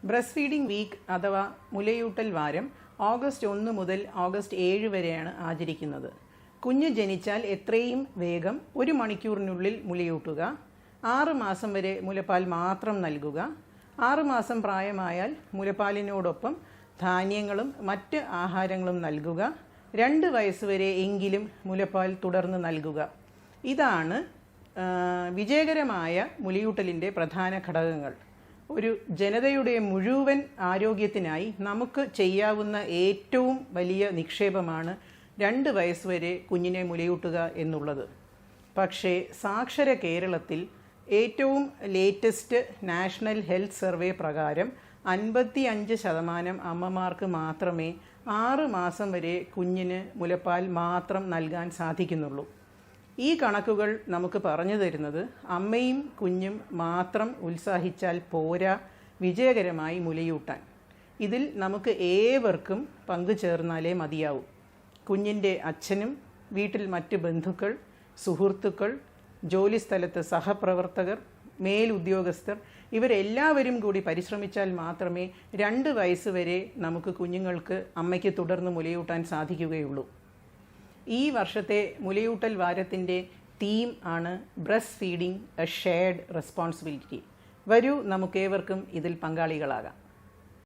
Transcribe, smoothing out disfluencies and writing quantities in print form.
Breast feeding week അഥവാ മുലയൂട്ടൽ വാരം August 1 മുതൽ ഓഗസ്റ്റ് 7 വരെയാണ് ആചരിക്കുന്നത്. കുഞ്ഞ് ജനിച്ചാൽ എത്രയും വേഗം 1 മണിക്കൂറിനുള്ളിൽ മുലയൂട്ടുക, 6 മാസം വരെ മുലപ്പാൽ മാത്രം നൽകുക, 6 മാസം പ്രായമായാൽ മുലപ്പാലിനോടൊപ്പം ധാന്യങ്ങളും മറ്റ് ആഹാരങ്ങളും നൽകുക, 2 വയസ്സ് വരെ എങ്കിലും മുലപ്പാൽ തുടർന്ന് നൽകുക. ഇതാണ് വിജയകരമായ മുലയൂട്ടലിൻ്റെ പ്രധാന ഘടകങ്ങൾ. ഒരു ജനതയുടെ മുഴുവൻ ആരോഗ്യത്തിനായി നമുക്ക് ചെയ്യാവുന്ന ഏറ്റവും വലിയ നിക്ഷേപമാണ് 2 വയസ്സ് വരെ കുഞ്ഞിനെ മുലയൂട്ടുക എന്നുള്ളത്. പക്ഷേ സാക്ഷര കേരളത്തിൽ ഏറ്റവും ലേറ്റസ്റ്റ് നാഷണൽ ഹെൽത്ത് സർവേ പ്രകാരം 55% അമ്മമാർക്ക് മാത്രമേ 6 മാസം വരെ കുഞ്ഞിന് മുലപ്പാൽ മാത്രം നൽകാൻ സാധിക്കുന്നുള്ളൂ. ഈ കണക്കുകൾ നമുക്ക് പറഞ്ഞു തരുന്നത് അമ്മയും കുഞ്ഞും മാത്രം ഉത്സാഹിച്ചാൽ പോരാ വിജയകരമായി മുലയൂട്ടാൻ. ഇതിൽ നമുക്ക് ഏവർക്കും പങ്കുചേർന്നാലേ മതിയാവൂ. കുഞ്ഞിൻ്റെ അച്ഛനും വീട്ടിൽ മറ്റ് ബന്ധുക്കൾ, സുഹൃത്തുക്കൾ, ജോലിസ്ഥലത്ത് സഹപ്രവർത്തകർ, മേലുദ്യോഗസ്ഥർ ഇവരെല്ലാവരും കൂടി പരിശ്രമിച്ചാൽ മാത്രമേ 2 വയസ്സ് വരെ നമുക്ക് കുഞ്ഞുങ്ങൾക്ക് അമ്മയ്ക്ക് തുടർന്ന് മുലയൂട്ടാൻ സാധിക്കുകയുള്ളൂ. ഈ വർഷത്തെ മുലയൂട്ടൽ വാരത്തിൻ്റെ തീം ആണ് breast feeding A shared responsibility. വരൂ, നമുക്കേവർക്കും ഇതിൽ പങ്കാളികളാകാം.